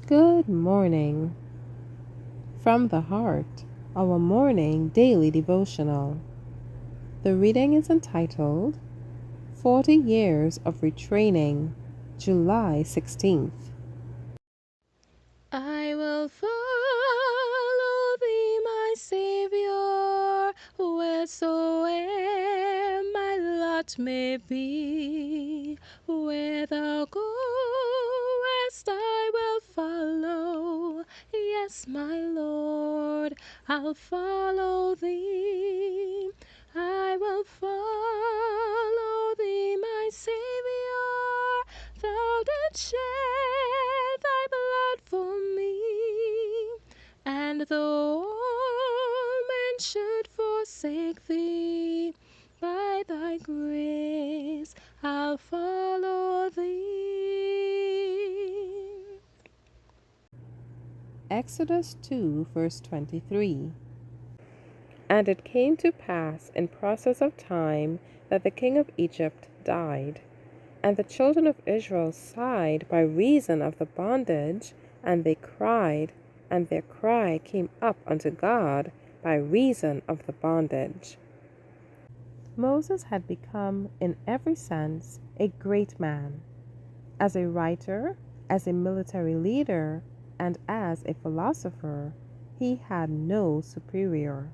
Good morning. From the Heart, our morning daily devotional. The reading is entitled 40 Years of Retraining, July 16th. I will follow thee, my Saviour, wheresoe'er my lot may be. Where thou goest, I will follow. Yes, my Lord, I'll follow thee. I will follow thee, my Saviour. Thou didst shed thy blood for me, and though all men should forsake thee, by thy grace I'll follow thee. Exodus 2, verse 23. And it came to pass in process of time that the king of Egypt died. And the children of Israel sighed by reason of the bondage, and they cried, and their cry came up unto God by reason of the bondage. Moses had become, in every sense, a great man. As a writer, as a military leader, and as a philosopher, he had no superior.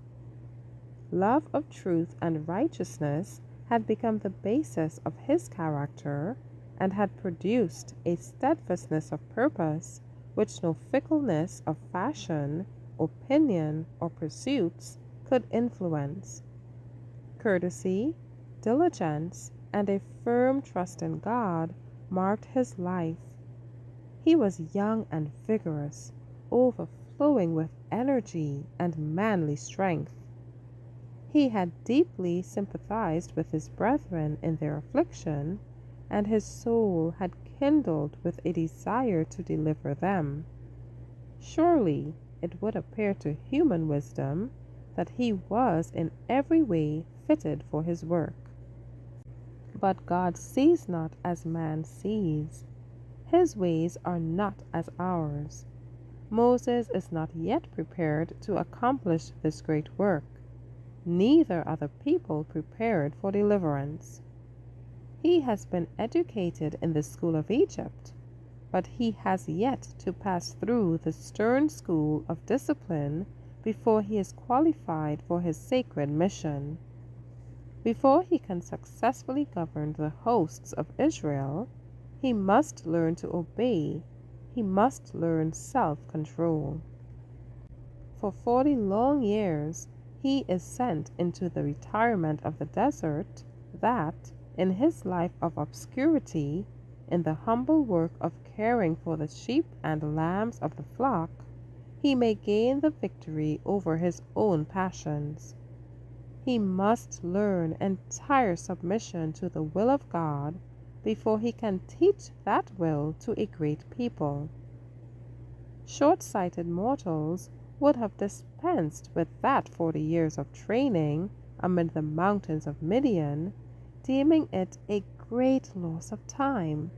Love of truth and righteousness had become the basis of his character and had produced a steadfastness of purpose which no fickleness of fashion, opinion, or pursuits could influence. Courtesy, diligence, and a firm trust in God marked his life. He was young and vigorous, overflowing with energy and manly strength. He had deeply sympathized with his brethren in their affliction, and his soul had kindled with a desire to deliver them. Surely it would appear to human wisdom that he was in every way fitted for his work. But God sees not as man sees. His ways are not as ours. Moses is not yet prepared to accomplish this great work. Neither are the people prepared for deliverance. He has been educated in the school of Egypt, but he has yet to pass through the stern school of discipline before he is qualified for his sacred mission. Before he can successfully govern the hosts of Israel, he must learn to obey. He must learn self-control. For 40 long years, he is sent into the retirement of the desert that, in his life of obscurity, in the humble work of caring for the sheep and lambs of the flock, he may gain the victory over his own passions. He must learn entire submission to the will of God before he can teach that will to a great people. Short-sighted mortals would have dispensed with that 40 years of training amid the mountains of Midian, deeming it a great loss of time.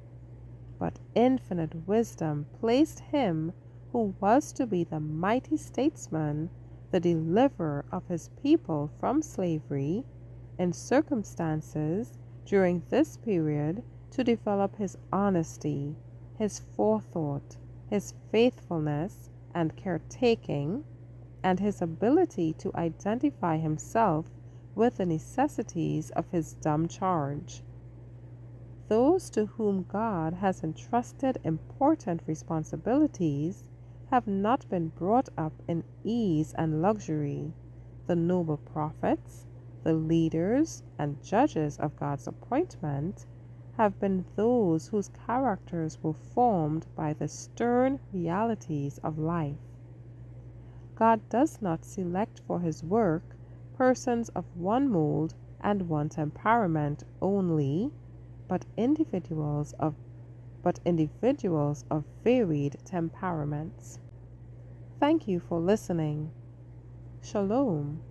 But infinite wisdom placed him who was to be the mighty statesman, the deliverer of his people from slavery, in circumstances during this period to develop his honesty, his forethought, his faithfulness and caretaking, and his ability to identify himself with the necessities of his dumb charge. Those to whom God has entrusted important responsibilities have not been brought up in ease and luxury. The noble prophets, the leaders and judges of God's appointment, have been those whose characters were formed by the stern realities of life. God does not select for his work persons of one mold and one temperament only, but individuals of varied temperaments. Thank you for listening. Shalom.